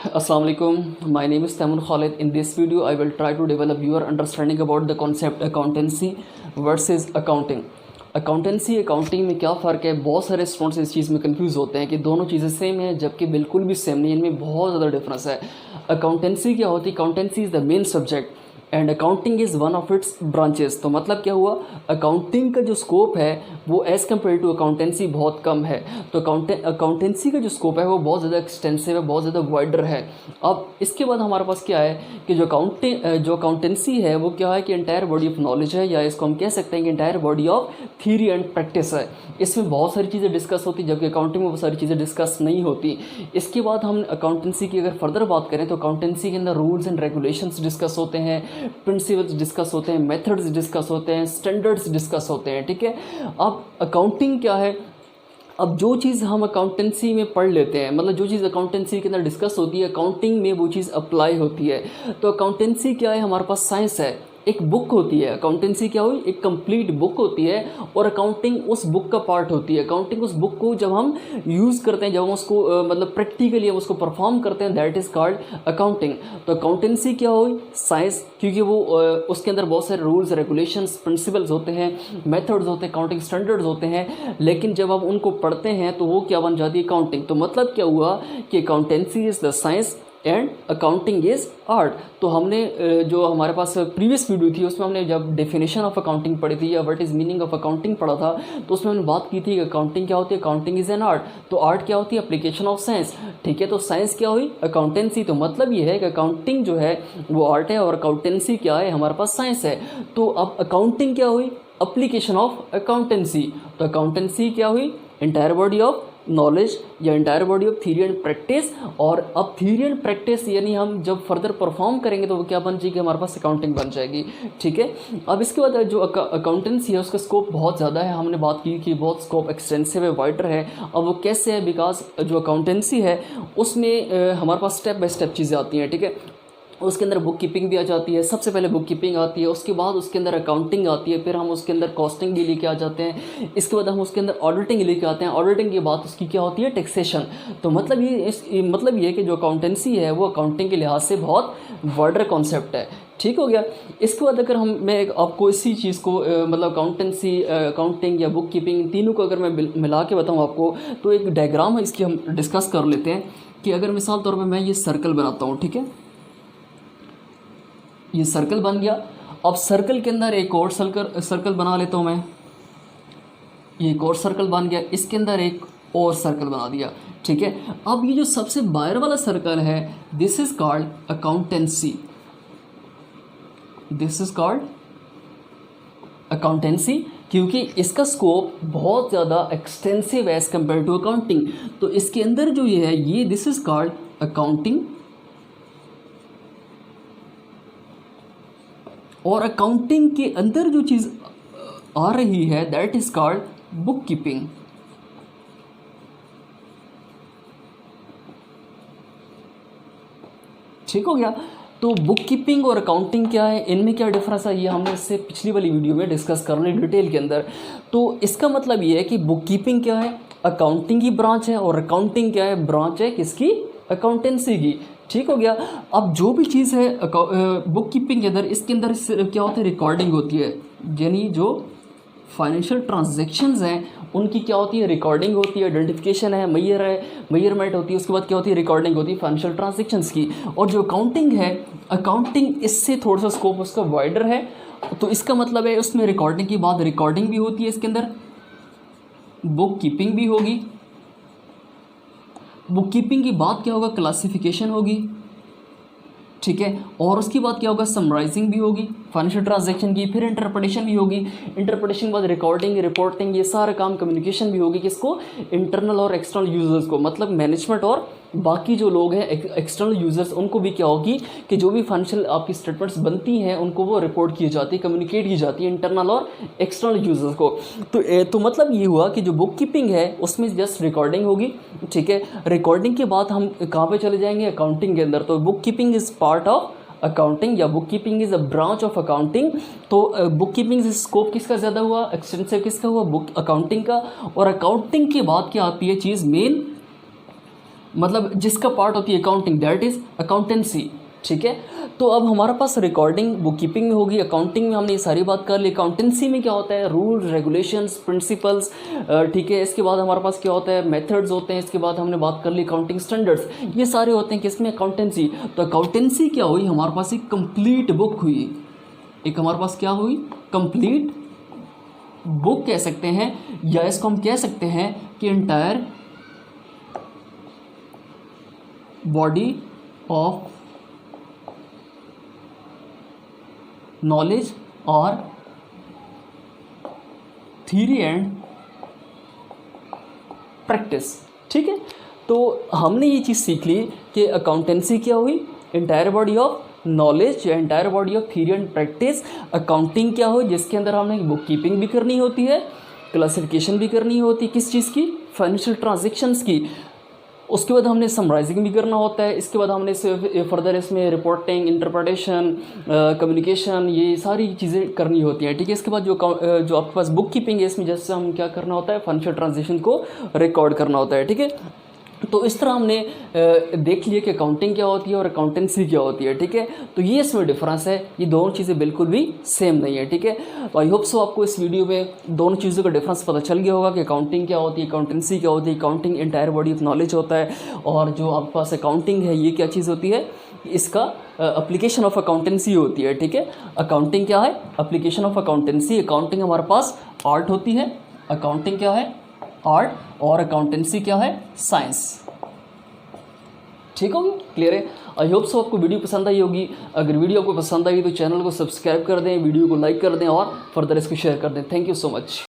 Assalamualaikum. My name is Tamun Khalid. In this video, I will try to develop your understanding about the concept accountancy versus accounting. Accountancy accounting में क्या फ़र्क है। बहुत सारे students इस चीज़ में confuse होते हैं कि दोनों चीज़ें सेम हैं, जबकि बिल्कुल भी सेम नहीं, इनमें बहुत ज़्यादा डिफरेंस है। अकाउंटेंसी क्या होती है? Accountancy is the main subject and accounting is one of its branches. तो मतलब क्या हुआ, अकाउंटिंग का जो स्कोप है वो एज़ कम्पेयर टू अकाउंटेंसी बहुत कम है। तो अकाउंटेंसी का जो स्कोप है वो बहुत ज़्यादा एक्सटेंसिव है, बहुत ज़्यादा वाइडर है। अब इसके बाद हमारे पास क्या है कि जो अकाउंटेंसी है वो क्या है कि एंटायर बॉडी ऑफ नॉलेज है, या इसको हम कह सकते हैं कि entire body of theory and practice है। इसमें बहुत सारी चीज़ें डिस्कस होती, जबकि अकाउंटिंग में वो सारी चीज़ें डिस्कस नहीं होती। इसके बाद हम अकाउंटेंसी की अगर फर्दर बात करें तो अकाउंटेंसी के अंदर रूल्स एंड रेगुलेशंस डिस्कस होते हैं, प्रिंसिपल्स डिस्कस होते हैं, मेथड्स डिस्कस होते हैं, स्टैंडर्ड्स डिस्कस होते हैं। ठीक है, अब अकाउंटिंग क्या है? अब जो चीज़ हम अकाउंटेंसी में पढ़ लेते हैं, मतलब जो चीज़ अकाउंटेंसी के अंदर डिस्कस होती है, अकाउंटिंग में वो चीज़ अप्लाई होती है। तो अकाउंटेंसी क्या है? हमारे पास साइंस है, एक बुक होती है। अकाउंटेंसी क्या हुई? एक कंप्लीट बुक होती है, और अकाउंटिंग उस बुक का पार्ट होती है। अकाउंटिंग उस बुक को जब हम यूज़ करते हैं, जब हम उसको मतलब प्रैक्टिकली हम उसको परफॉर्म करते हैं, दैट इज़ कॉल्ड अकाउंटिंग। तो अकाउंटेंसी क्या हुई? साइंस, क्योंकि वो उसके अंदर बहुत सारे रूल्स रेगुलेशंस प्रिंसिपल्स होते हैं, मेथड्स होते हैं, अकाउंटिंग स्टैंडर्ड्स होते हैं। लेकिन जब आप उनको पढ़ते हैं तो वो क्या बन जाती है? अकाउंटिंग। तो मतलब क्या हुआ कि accountancy is the science and accounting is art. तो हमने जो हमारे पास प्रीवियस वीडियो थी उसमें हमने जब डेफिनेशन ऑफ अकाउंटिंग पढ़ी थी, या what is meaning of accounting पढ़ा था, तो उसमें हमने बात की थी कि अकाउंटिंग क्या होती है? Accounting is an art. तो आर्ट क्या होती है? Application of science. ठीक है, तो साइंस क्या हुई? अकाउंटेंसी। तो मतलब ये है कि अकाउंटिंग जो है वो आर्ट है, और अकाउंटेंसी क्या है? हमारे पास साइंस है। तो अब अकाउंटिंग क्या हुई? Application of accountancy. तो अकाउंटेंसी क्या हुई? एंटायर बॉडी ऑफ नॉलेज, या entire body of theory and practice. और अब थ्योरी एंड प्रैक्टिस यानी हम जब फर्दर परफॉर्म करेंगे तो वो क्या बन जाएगी? हमारे पास अकाउंटिंग बन जाएगी। ठीक है, अब इसके बाद जो अकाउंटेंसी है उसका स्कोप बहुत ज़्यादा है। हमने बात की कि बहुत स्कोप एक्सटेंसिव है, वाइडर है। अब वो कैसे है? बिकॉज जो अकाउंटेंसी है उसमें हमारे पास स्टेप बाय स्टेप चीज़ें आती हैं। ठीक है, उसके अंदर बुक कीपिंग भी आ जाती है। सबसे पहले बुक कीपिंग आती है, उसके बाद उसके अंदर अकाउंटिंग आती है, फिर हम उसके अंदर कॉस्टिंग भी लेके आ जाते हैं। इसके बाद हम उसके अंदर ऑडिटिंग लेके आते हैं। ऑडिटिंग के बाद उसकी क्या होती है? टैक्सेशन। तो मतलब ये है कि जो अकाउंटेंसी है वो अकाउंटिंग के लिहाज से बहुत वाइडर कॉन्सेप्ट है। ठीक हो गया। इसके बाद अगर मैं आपको इसी चीज़ को मतलब अकाउंटेंसी, अकाउंटिंग या बुक कीपिंग, तीनों को अगर मैं मिला के बताऊँ आपको, तो एक डायग्राम है इसकी हम डिस्कस कर लेते हैं। कि अगर मिसाल तौर पर मैं ये सर्कल बनाता हूँ, ठीक है, ये सर्कल बन गया। अब सर्कल के अंदर एक और सर्कल बना लेता हूँ मैं, ये एक और सर्कल बन गया, इसके अंदर एक और सर्कल बना दिया। ठीक है, अब ये जो सबसे बाहर वाला सर्कल है, this is called accountancy. This is called accountancy, क्योंकि इसका स्कोप बहुत ज़्यादा एक्सटेंसिव है एज कम्पेयर टू अकाउंटिंग। तो इसके अंदर जो ये है, ये दिस इज कॉल्ड अकाउंटिंग, और अकाउंटिंग के अंदर जो चीज़ आ रही है that is called book keeping. ठीक हो गया। तो बुक कीपिंग और अकाउंटिंग क्या है, इनमें क्या डिफरेंस है, ये हमने इससे पिछली वाली वीडियो में डिस्कस कर ली डिटेल के अंदर। तो इसका मतलब ये है कि बुक कीपिंग क्या है? अकाउंटिंग की ब्रांच है, और अकाउंटिंग क्या है? ब्रांच है किसकी? अकाउंटेंसी की। ठीक हो गया। अब जो भी चीज़ है बुक कीपिंग के अंदर, इसके अंदर क्या होता है? रिकॉर्डिंग होती है, यानी जो फाइनेंशियल ट्रांजैक्शंस हैं उनकी क्या होती है? रिकॉर्डिंग होती है। आइडेंटिफिकेशन है, मेजरमेंट होती है, उसके बाद क्या होती है? रिकॉर्डिंग होती है फाइनेंशियल ट्रांजैक्शंस की। और जो अकाउंटिंग है, अकाउंटिंग इससे थोड़ा सा स्कोप उसका वाइडर है। तो इसका मतलब है उसमें रिकॉर्डिंग की बात, रिकॉर्डिंग भी होती है, इसके अंदर बुक कीपिंग भी होगी। बुक कीपिंग की बात क्या होगा? क्लासिफिकेशन होगी। ठीक है, और उसकी बात क्या होगा? समराइजिंग भी होगी फाइनेंशियल ट्रांजैक्शन की, फिर इंटरप्रिटेशन भी होगी। इंटरप्रिटेशन के बाद रिकॉर्डिंग, रिपोर्टिंग, ये सारा काम, कम्युनिकेशन भी होगी। किसको? इंटरनल और एक्सटर्नल यूजर्स को, मतलब मैनेजमेंट और बाकी जो लोग हैं एक्सटर्नल यूजर्स, उनको भी क्या होगी कि जो भी फाइनेंशियल आपकी स्टेटमेंट्स बनती हैं उनको वो रिपोर्ट की जाती है, कम्युनिकेट की जाती है इंटरनल और एक्सटर्नल यूजर्स को। तो मतलब ये हुआ कि जो बुक कीपिंग है उसमें जस्ट रिकॉर्डिंग होगी। ठीक है, रिकॉर्डिंग के बाद हम कहाँ पे चले जाएंगे? अकाउंटिंग के अंदर। तो book keeping is part of accounting, या book keeping is a branch of accounting. तो बुक कीपिंग से स्कोप किसका ज़्यादा हुआ? एक्सटेंसिव किसका हुआ? बुक अकाउंटिंग का। और अकाउंटिंग के बाद क्या आती है चीज़? मतलब जिसका पार्ट होती है अकाउंटिंग, दैट इज़ अकाउंटेंसी। ठीक है, तो अब हमारे पास रिकॉर्डिंग बुक कीपिंग में होगी, अकाउंटिंग में हमने ये सारी बात कर ली। अकाउंटेंसी में क्या होता है, रूल रेगुलेशंस प्रिंसिपल्स, ठीक है। इसके बाद हमारे पास क्या होता है, मेथड्स होते हैं। इसके बाद हमने बात कर ली अकाउंटिंग स्टैंडर्ड्स, ये सारे होते हैं किसमें, अकाउंटेंसी। तो अकाउंटेंसी क्या हुई, हमारे पास एक कंप्लीट बुक हुई, एक हमारे पास क्या हुई, कंप्लीट बुक कह सकते हैं, या इसको हम कह सकते हैं कि एंटायर बॉडी ऑफ नॉलेज और थ्योरी एंड प्रैक्टिस। ठीक है, तो हमने ये चीज़ सीख ली कि अकाउंटेंसी क्या हुई, एंटायर बॉडी ऑफ नॉलेज या entire body of theory and practice. Accounting क्या हुई, जिसके अंदर हमने बुक कीपिंग भी करनी होती है, क्लासिफिकेशन भी करनी होती है, किस चीज़ की, फाइनेंशियल ट्रांजेक्शन्स की। उसके बाद हमने समराइजिंग भी करना होता है। इसके बाद हमने फर्दर इसमें रिपोर्टिंग, इंटरप्रिटेशन, कम्युनिकेशन, ये सारी चीज़ें करनी होती हैं। ठीक है, इसके बाद जो आपके पास बुक कीपिंग है, इसमें जैसे हम क्या करना होता है, फाइनेंशियल ट्रांजेक्शन को रिकॉर्ड करना होता है। ठीक है, तो इस तरह हमने देख लिया कि अकाउंटिंग क्या होती है और अकाउंटेंसी क्या होती है। ठीक है, तो ये इसमें डिफरेंस है, ये दोनों चीज़ें बिल्कुल भी सेम नहीं है। ठीक है, तो आई होप सो आपको इस वीडियो में दोनों चीज़ों का डिफरेंस पता चल गया होगा कि अकाउंटिंग क्या होती है, अकाउंटेंसी क्या होती है। Accounting entire body of knowledge होता है, और जो आपके पास अकाउंटिंग है ये क्या चीज़ होती है, इसका एप्लीकेशन ऑफ अकाउंटेंसी होती है। ठीक है, अकाउंटिंग क्या है, एप्लीकेशन ऑफ अकाउंटेंसी। अकाउंटिंग हमारे पास आर्ट होती है, अकाउंटिंग क्या है, आर्ट, और अकाउंटेंसी क्या है, साइंस। ठीक होगी, क्लियर है। आई होप सो आपको वीडियो पसंद आई होगी। अगर वीडियो आपको पसंद आई तो चैनल को सब्सक्राइब कर दें, वीडियो को लाइक कर दें और फर्दर इसको शेयर कर दें। Thank you so much.